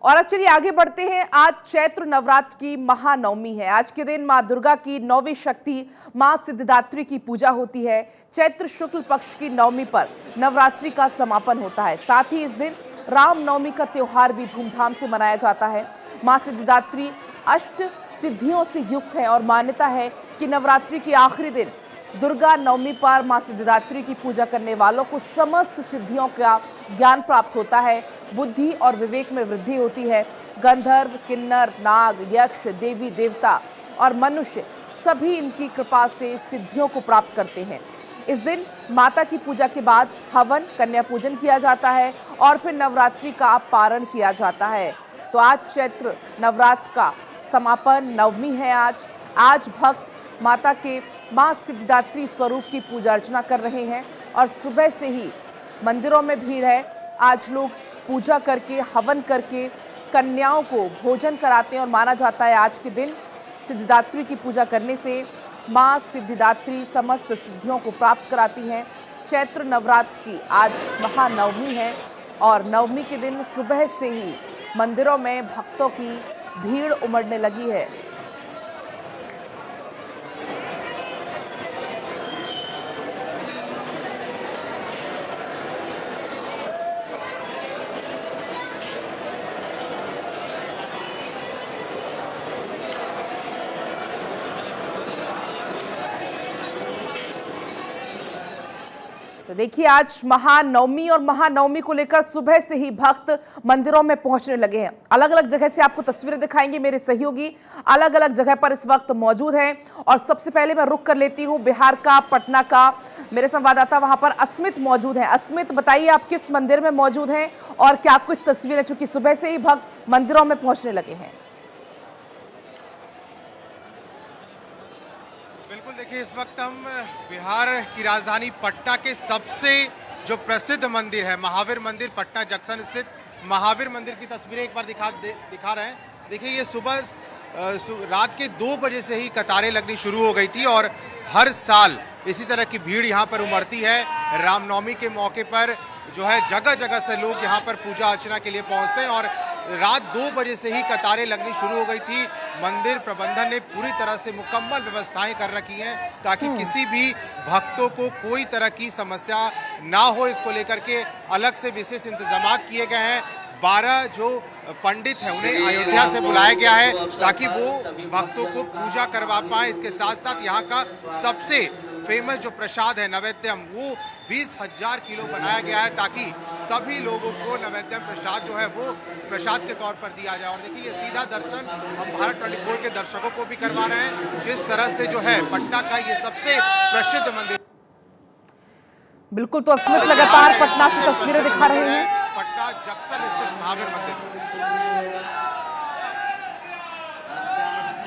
और अब चलिए आगे बढ़ते हैं। आज चैत्र नवरात्र की महानवमी है। आज के दिन मां दुर्गा की नौवीं शक्ति मां सिद्धिदात्री की पूजा होती है। चैत्र शुक्ल पक्ष की नवमी पर नवरात्रि का समापन होता है। साथ ही इस दिन रामनवमी का त्योहार भी धूमधाम से मनाया जाता है। मां सिद्धिदात्री अष्ट सिद्धियों से युक्त है और मान्यता है कि नवरात्रि के आखिरी दिन दुर्गा नवमी पर मां सिद्धिदात्री की पूजा करने वालों को समस्त सिद्धियों का ज्ञान प्राप्त होता है। बुद्धि और विवेक में वृद्धि होती है। गंधर्व, किन्नर, नाग, यक्ष, देवी देवता और मनुष्य सभी इनकी कृपा से सिद्धियों को प्राप्त करते हैं। इस दिन माता की पूजा के बाद हवन, कन्या पूजन किया जाता है और फिर नवरात्रि का पारण किया जाता है। तो आज चैत्र नवरात्र का समापन नवमी है। आज भक्त माता के मां सिद्धिदात्री स्वरूप की पूजा अर्चना कर रहे हैं और सुबह से ही मंदिरों में भीड़ है। आज लोग पूजा करके, हवन करके कन्याओं को भोजन कराते हैं और माना जाता है आज के दिन सिद्धिदात्री की पूजा करने से मां सिद्धिदात्री समस्त सिद्धियों को प्राप्त कराती हैं। चैत्र नवरात्र की आज महानवमी है और नवमी के दिन सुबह से ही मंदिरों में भक्तों की भीड़ उमड़ने लगी है। तो देखिए आज महानवमी और महानवमी को लेकर सुबह से ही भक्त मंदिरों में पहुंचने लगे हैं। अलग अलग जगह से आपको तस्वीरें दिखाएंगे मेरे सहयोगी, अलग अलग जगह पर इस वक्त मौजूद हैं। और सबसे पहले मैं रुक कर लेती हूं बिहार का, पटना का। मेरे संवाददाता वहां पर अस्मित मौजूद हैं। अस्मित, बताइए आप किस मंदिर में मौजूद हैं और क्या कुछ तस्वीरें, चूंकि सुबह से ही भक्त मंदिरों में पहुंचने लगे हैं। बिल्कुल, देखिए इस वक्त हम बिहार की राजधानी पटना के सबसे जो प्रसिद्ध मंदिर है महावीर मंदिर, पटना जंक्शन स्थित महावीर मंदिर की तस्वीरें एक बार दिखा रहे हैं। देखिए ये सुबह रात के 2 बजे से ही कतारें लगनी शुरू हो गई थी और हर साल इसी तरह की भीड़ यहाँ पर उमड़ती है। रामनवमी के मौके पर जो है जगह जगह से लोग यहाँ पर पूजा अर्चना के लिए पहुँचते हैं और रात 2 बजे से ही कतारें लगनी शुरू हो गई थी। मंदिर प्रबंधन ने पूरी तरह से मुकम्मल व्यवस्थाएं कर रखी हैं ताकि किसी भी भक्तों को कोई तरह की समस्या ना हो। इसको लेकर के अलग से विशेष इंतजाम किए गए हैं। 12 जो पंडित हैं उन्हें अयोध्या से बुलाया गया है ताकि वो भक्तों को पूजा करवा पाए। इसके साथ साथ यहाँ का सबसे फेमस जो प्रसाद है नैवेद्यम, वो 20,000 किलो बनाया गया है ताकि सभी लोगों को नैवेद्यम प्रसाद जो है वो प्रसाद के तौर पर दिया जाए। और देखिए ये सीधा दर्शन हम भारत 24 के दर्शकों को भी करवा रहे हैं किस तरह से जो है पटना का ये सबसे प्रसिद्ध मंदिर। बिल्कुल, तो अस्मित लगातार पटना से तस्वीरें दिखा रहे हैं। पटना जंक्शन स्थित महावीर मंदिर।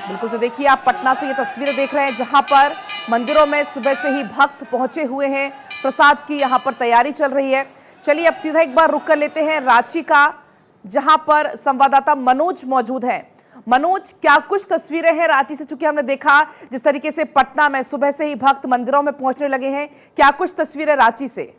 बिल्कुल, तो देखिए आप पटना से ये तस्वीरें देख रहे हैं जहां पर मंदिरों में सुबह से ही भक्त पहुंचे हुए हैं। प्रसाद की यहां पर तैयारी चल रही है। चलिए अब सीधा एक बार रुक कर लेते हैं रांची का, जहां पर संवाददाता मनोज मौजूद हैं। मनोज, क्या कुछ तस्वीरें हैं रांची से? चूंकि हमने देखा जिस तरीके से पटना में सुबह से ही भक्त मंदिरों में पहुंचने लगे हैं, क्या कुछ तस्वीरें रांची से?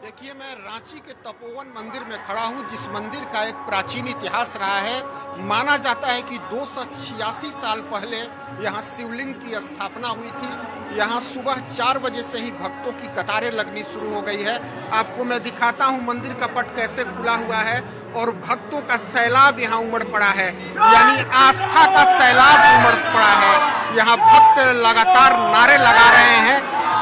देखिए, मैं रांची के तपोवन मंदिर में खड़ा हूं, जिस मंदिर का एक प्राचीन इतिहास रहा है। माना जाता है कि 286 साल पहले यहां शिवलिंग की स्थापना हुई थी। यहां सुबह 4 बजे से ही भक्तों की कतारें लगनी शुरू हो गई है। आपको मैं दिखाता हूं मंदिर का पट कैसे खुला हुआ है और भक्तों का सैलाब यहाँ उमड़ पड़ा है, यानी आस्था का सैलाब उमड़ पड़ा है। यहाँ भक्त लगातार नारे लगा रहे हैं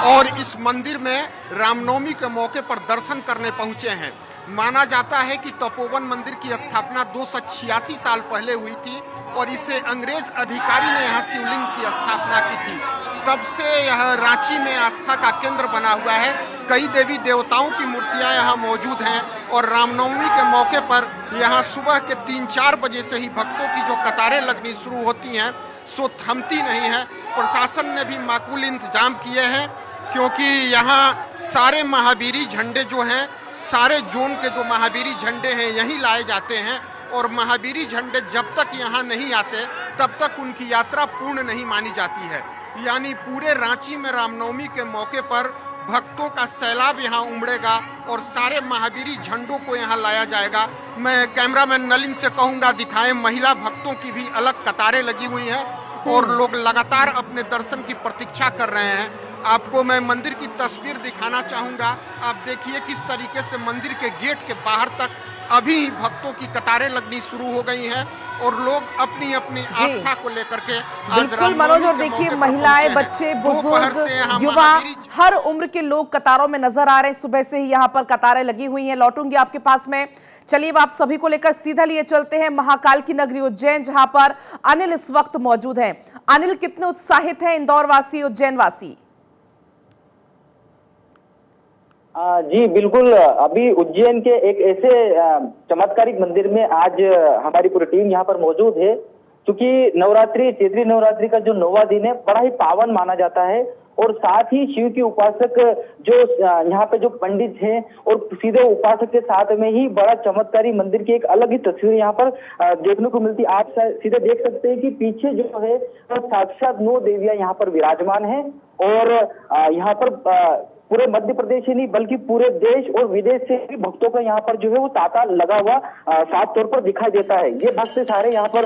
और इस मंदिर में रामनवमी के मौके पर दर्शन करने पहुंचे हैं। माना जाता है कि तपोवन मंदिर की स्थापना 286 साल पहले हुई थी और इसे अंग्रेज अधिकारी ने यहाँ शिवलिंग की स्थापना की थी। तब से यह रांची में आस्था का केंद्र बना हुआ है। कई देवी देवताओं की मूर्तियां यहाँ मौजूद हैं और रामनवमी के मौके पर यहाँ सुबह के 3-4 बजे से ही भक्तों की जो कतारें लगनी शुरू होती हैं सो थमती नहीं है। प्रशासन ने भी माकूल इंतजाम किए हैं क्योंकि यहाँ सारे महावीरी झंडे जो हैं, सारे जोन के जो महावीरी झंडे हैं यहीं लाए जाते हैं और महावीरी झंडे जब तक यहाँ नहीं आते तब तक उनकी यात्रा पूर्ण नहीं मानी जाती है। यानी पूरे रांची में रामनवमी के मौके पर भक्तों का सैलाब यहाँ उमड़ेगा और सारे महावीरी झंडों को यहाँ लाया जाएगा। मैं कैमरामैन नलिन से कहूँगा दिखाएं, महिला भक्तों की भी अलग कतारें लगी हुई हैं और लोग लगातार अपने दर्शन की प्रतीक्षा कर रहे हैं। आपको मैं मंदिर की तस्वीर दिखाना चाहूँगा। आप देखिए किस तरीके से मंदिर के गेट के बाहर तक अभी भक्तों की कतारें लगनी शुरू हो गई हैं और लोग अपनी अपनी आस्था को लेकर के बिल्कुल मनोज, और देखिए महिलाएं, बच्चे, बुजुर्ग, युवा, हर उम्र के लोग कतारों में नजर आ रहे हैं। सुबह से ही यहाँ पर कतारें लगी हुई हैं। लौटूंगी आपके पास में। चलिए अब आप सभी को लेकर सीधा लिए चलते हैं महाकाल की नगरी उज्जैन, जहां पर अनिल इस वक्त मौजूद हैं। अनिल, कितने उत्साहित हैं इंदौर वासी, उज्जैन वासी? जी बिल्कुल, अभी उज्जैन के एक ऐसे चमत्कारिक मंदिर में आज हमारी पूरी टीम यहाँ पर मौजूद है। क्योंकि नवरात्रि, चैत्री नवरात्रि का जो 9वां दिन है, बड़ा ही पावन माना जाता है और साथ ही शिव के उपासक जो यहाँ पे जो पंडित हैं और सीधे उपासक के साथ में ही बड़ा चमत्कारी मंदिर की एक अलग ही तस्वीर यहाँ पर देखने को मिलती है। आप सीधे देख सकते हैं कि पीछे जो है साक्षात 9 देवियां यहाँ पर विराजमान है और यहाँ पर पूरे मध्य प्रदेश ही नहीं बल्कि पूरे देश और विदेश से भी भक्तों का यहाँ पर जो है वो तांता लगा हुआ साफ तौर पर दिखाई देता है। ये भक्त सारे यहाँ पर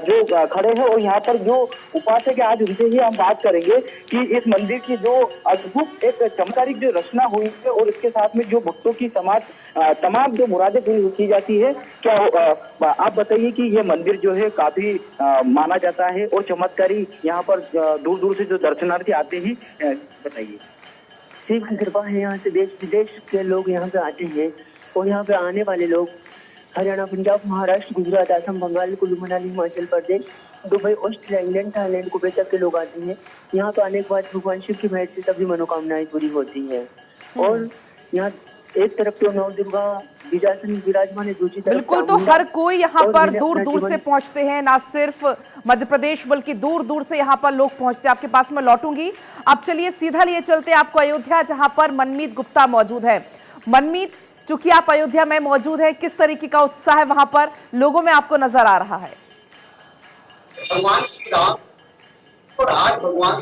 जो खड़े हैं और यहाँ पर जो उपासक है, आज उनसे ही हम बात करेंगे कि इस मंदिर की जो अद्भुत एक चमत्कारिक जो रचना हुई है और इसके साथ में जो भक्तों की तमाम जो मुरादें पूरी की जाती है, क्या आप बताइए कि ये मंदिर जो है काफी माना जाता है और चमत्कारी यहाँ पर दूर दूर से जो दर्शनार्थी आते ही, बताइए। शिव की कृपा है, यहाँ से देश विदेश के लोग यहाँ पे आते हैं और यहाँ पे आने वाले लोग Haryana, Punjab, Maharashtra, Gujarat, Assam, Bengal, Kullu Manali, Himachal Pradesh, Dubai, Australia, England, Thailand, Kuwait तक के लोग आते हैं। यहाँ पे आने के बाद भगवान शिव की मेहर से सभी मनोकामनाएं पूरी होती है। और यहाँ एक तरफ तो नौ दुर्गा विराजमान है, दूसरी तरफ बिल्कुल, तो हर कोई यहाँ पर दूर दूर से पहुंचते हैं, ना सिर्फ मध्य प्रदेश बल्कि दूर दूर से यहाँ पर लोग पहुंचते हैं। आपके पास में लौटूंगी। अब चलिए सीधा लिए चलते हैं आपको अयोध्या, जहां पर मनमीत गुप्ता मौजूद है। मनमीत, चूंकि आप अयोध्या में मौजूद है, किस तरीके का उत्साह है वहां पर लोगों में आपको नजर आ रहा है? भगवान श्री राम और आज भगवान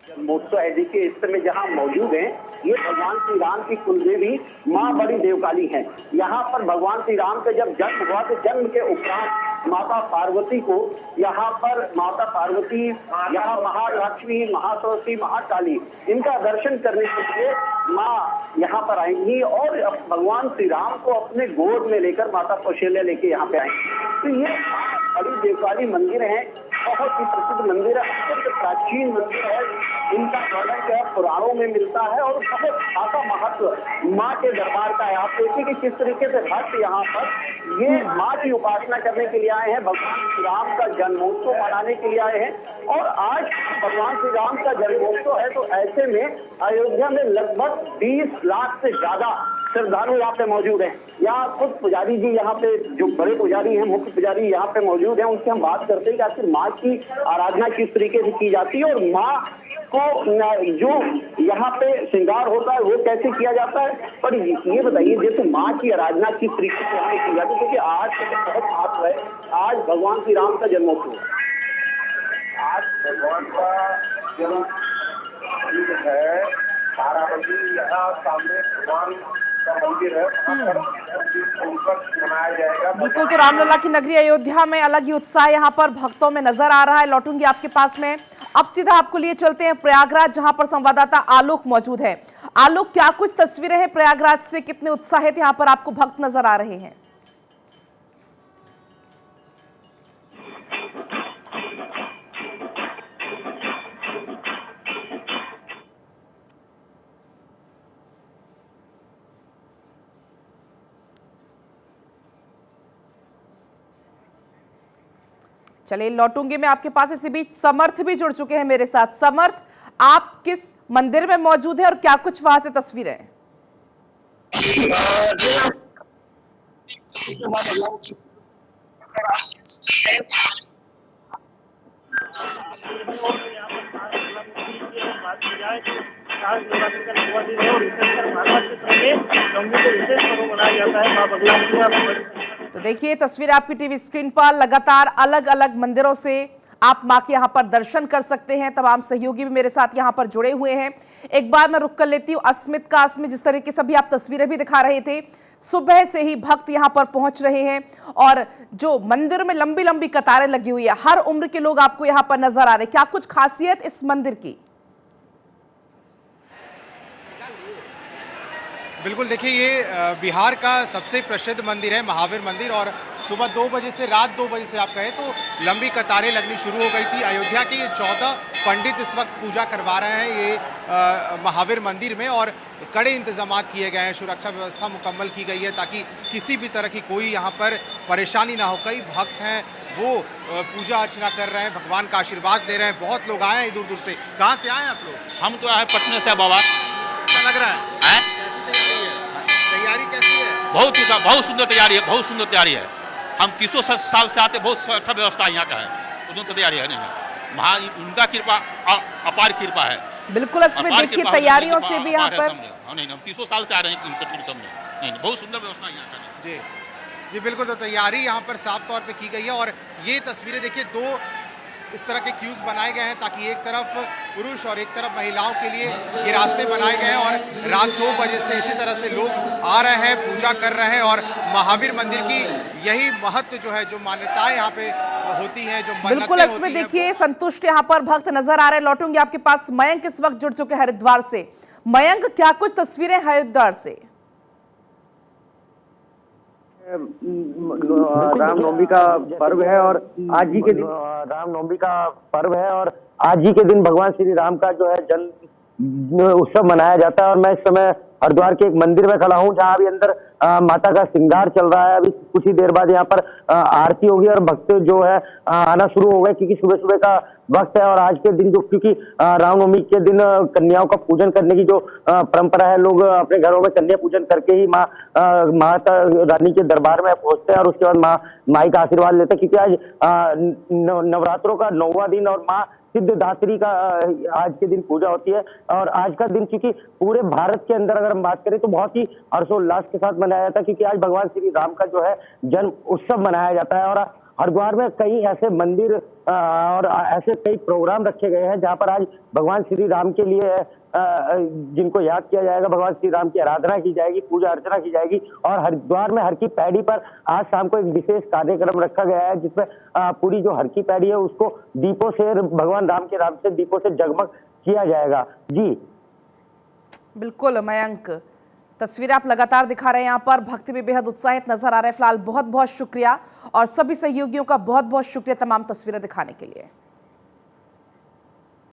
जन्मोत्सव ऐसी के इस समय जहाँ मौजूद हैं, ये भगवान श्री राम की कुलदेवी माँ बड़ी देवकाली हैं। यहाँ पर भगवान श्री राम का जब जन्म हुआ तो जन्म के उपरांत माता पार्वती को यहाँ पर माता पार्वती, यहाँ महालक्ष्मी, महासरस्वती, महाकाली, इनका दर्शन करने के लिए माँ यहाँ पर आएंगी और भगवान श्री राम को अपने गोद में लेकर माता कौशल्या लेके यहाँ पे आएंगी। तो ये बड़ी देवकाली मंदिर है, बहुत ही प्रसिद्ध मंदिर है, अत्यंत प्राचीन मंदिर है। इनका वर्णन जो है पुराणों में मिलता है और बहुत खासा महत्व माँ के दरबार का है। आप देखिए कि किस तरीके से भक्त यहाँ पर ये माँ की उपासना करने के लिए आए हैं, भगवान श्री राम का जन्मोत्सव मनाने के लिए आए हैं। और आज भगवान श्री राम का जन्मोत्सव है, तो ऐसे में अयोध्या में लगभग 20 लाख से ज्यादा श्रद्धालु यहाँ पे मौजूद हैं। यहाँ खुद पुजारी जी, यहाँ पे जो बड़े पुजारी हैं, मुख्य पुजारी यहाँ पे मौजूद हैं, उनसे हम बात करते हैं कि आखिर माँ की आराधना किस तरीके से की जाती है और माँ को जो यहाँ पे श्रृंगार होता है वो कैसे किया जाता है। पर ये बताइए, जैसे माँ की आराधना किस तरीके से यहाँ की जाती है, क्योंकि आज बहुत महत्व है, आज भगवान श्री राम का जन्मोत्सव, आज भगवान का जन्म है। तारामंडी यहाँ सामने भगवान का मंदिर है, मनाया जाएगा। बिल्कुल, तो रामलला की नगरी अयोध्या में अलग ही उत्साह यहाँ पर भक्तों में नजर आ रहा है। लौटूंगी आपके पास में। अब सीधा आपको लिए चलते हैं प्रयागराज, जहां पर संवाददाता आलोक मौजूद है। आलोक, क्या कुछ तस्वीरें हैं प्रयागराज से? कितने उत्साहित यहाँ पर आपको भक्त नजर आ रहे हैं? चलिए लौटूंगी मैं आपके पास। इसी बीच समर्थ भी जुड़ चुके हैं मेरे साथ। समर्थ, आप किस मंदिर में मौजूद हैं और क्या कुछ वहां से तस्वीरें हैं? तो देखिए तस्वीर आपकी टीवी स्क्रीन पर, लगातार अलग अलग मंदिरों से आप मां के यहां पर दर्शन कर सकते हैं। तमाम सहयोगी भी मेरे साथ यहां पर जुड़े हुए हैं। एक बार मैं रुक कर लेती हूं अस्मित का। अस्मित, जिस तरीके से भी आप तस्वीरें भी दिखा रहे थे, सुबह से ही भक्त यहां पर पहुंच रहे हैं और जो मंदिर में लंबी लंबी कतारें लगी हुई है, हर उम्र के लोग आपको यहां पर नजर आ रहे हैं। क्या कुछ खासियत इस मंदिर की? बिल्कुल, देखिए ये बिहार का सबसे प्रसिद्ध मंदिर है महावीर मंदिर, और सुबह 2 बजे से रात 2 बजे से आप कहें तो लंबी कतारें लगनी शुरू हो गई थी। अयोध्या के ये 14 पंडित इस वक्त पूजा करवा रहे हैं ये महावीर मंदिर में, और कड़े इंतजाम किए गए हैं। सुरक्षा व्यवस्था मुकम्मल की गई है ताकि किसी भी तरह की कोई यहाँ पर परेशानी ना हो। कई भक्त हैं वो पूजा अर्चना कर रहे हैं, भगवान का आशीर्वाद ले रहे हैं। बहुत लोग आए हैं दूर दूर से। कहाँ से आए हैं आप लोग? हम तो आए पटने से बाबा। अच्छा लग रहा है? तैयारी कैसी है? बहुत सुंदर तैयारी है, बहुत सुंदर तैयारी है। हम 300 साल से आते, बहुत अच्छा व्यवस्था यहाँ का है, उधर तो तैयारी है नहीं। उनका कृपा, अपार कृपा है। बिल्कुल, इसमें देखिए तैयारियों से भी यहाँ पर नहीं, हम 300 साल से आ रहे हैं इनका टूरिज्म में। नहीं, बहुत सुंदर व्यवस्था यहाँ का। जी जी बिल्कुल, तो तैयारी यहाँ पर साफ तौर पे की गई है। और ये तस्वीरें देखिए, 2 इस तरह के क्यूज बनाए गए हैं ताकि एक तरफ पुरुष और एक तरफ महिलाओं के लिए ये रास्ते बनाए गए हैं, और रात 2 बजे से इसी तरह से लोग आ रहे हैं, पूजा कर रहे हैं। और महावीर मंदिर की यही महत्व जो है, जो मान्यताएं यहाँ पे होती हैं, जो मन्नतें बिल्कुल, इसमें होती हैं, देखिए संतुष्ट यहाँ पर भक्त नजर आ रहे हैं। लौटूंगी आपके पास। मयंक इस वक्त जुड़ चुके हैं हरिद्वार से। मयंक, क्या कुछ तस्वीरें हरिद्वार से? रामनवमी का पर्व है और आज ही के दिन रामनवमी का पर्व है और आज ही के दिन भगवान श्री राम का जो है जन्म उत्सव मनाया जाता है। और मैं इस समय हरिद्वार के एक मंदिर में खड़ा हूँ जहाँ अभी अंदर माता का श्रृंगार चल रहा है। अभी कुछ ही देर बाद यहाँ पर आरती होगी और भक्त जो है आना शुरू हो गए, क्योंकि सुबह सुबह का वक्त है। और आज के दिन जो, क्योंकि रामनवमी के दिन कन्याओं का पूजन करने की जो परंपरा है, लोग अपने घरों में कन्या पूजन करके ही माता रानी के दरबार में पहुंचते हैं और उसके बाद माई का आशीर्वाद लेते हैं, क्योंकि आज नवरात्रों का 9वां दिन और माँ सिद्धदात्री का आज के दिन पूजा होती है। और आज का दिन क्योंकि पूरे भारत के अंदर अगर हम बात करें तो बहुत ही हर्षोल्लास के साथ मनाया जाता है, क्योंकि आज भगवान श्री राम का जो है जन्म उत्सव मनाया जाता है। और हरिद्वार में कई ऐसे मंदिर और ऐसे कई प्रोग्राम रखे गए हैं जहां पर आज भगवान श्री राम के लिए जिनको याद किया जाएगा, भगवान श्री राम की आराधना की जाएगी, पूजा अर्चना की जाएगी। और हरिद्वार में हर की पैड़ी पर आज शाम को एक विशेष कार्यक्रम रखा गया है, जिसमें पूरी जो हर की पैड़ी है उसको दीपों से, भगवान राम के नाम से दीपों से जगमग किया जाएगा। जी बिल्कुल मयंक, तस्वीरें आप लगातार दिखा रहे हैं। यहाँ पर भक्त भी बेहद उत्साहित नजर आ रहे हैं। फिलहाल बहुत बहुत शुक्रिया और सभी सहयोगियों का बहुत बहुत शुक्रिया तमाम तस्वीरें दिखाने के लिए।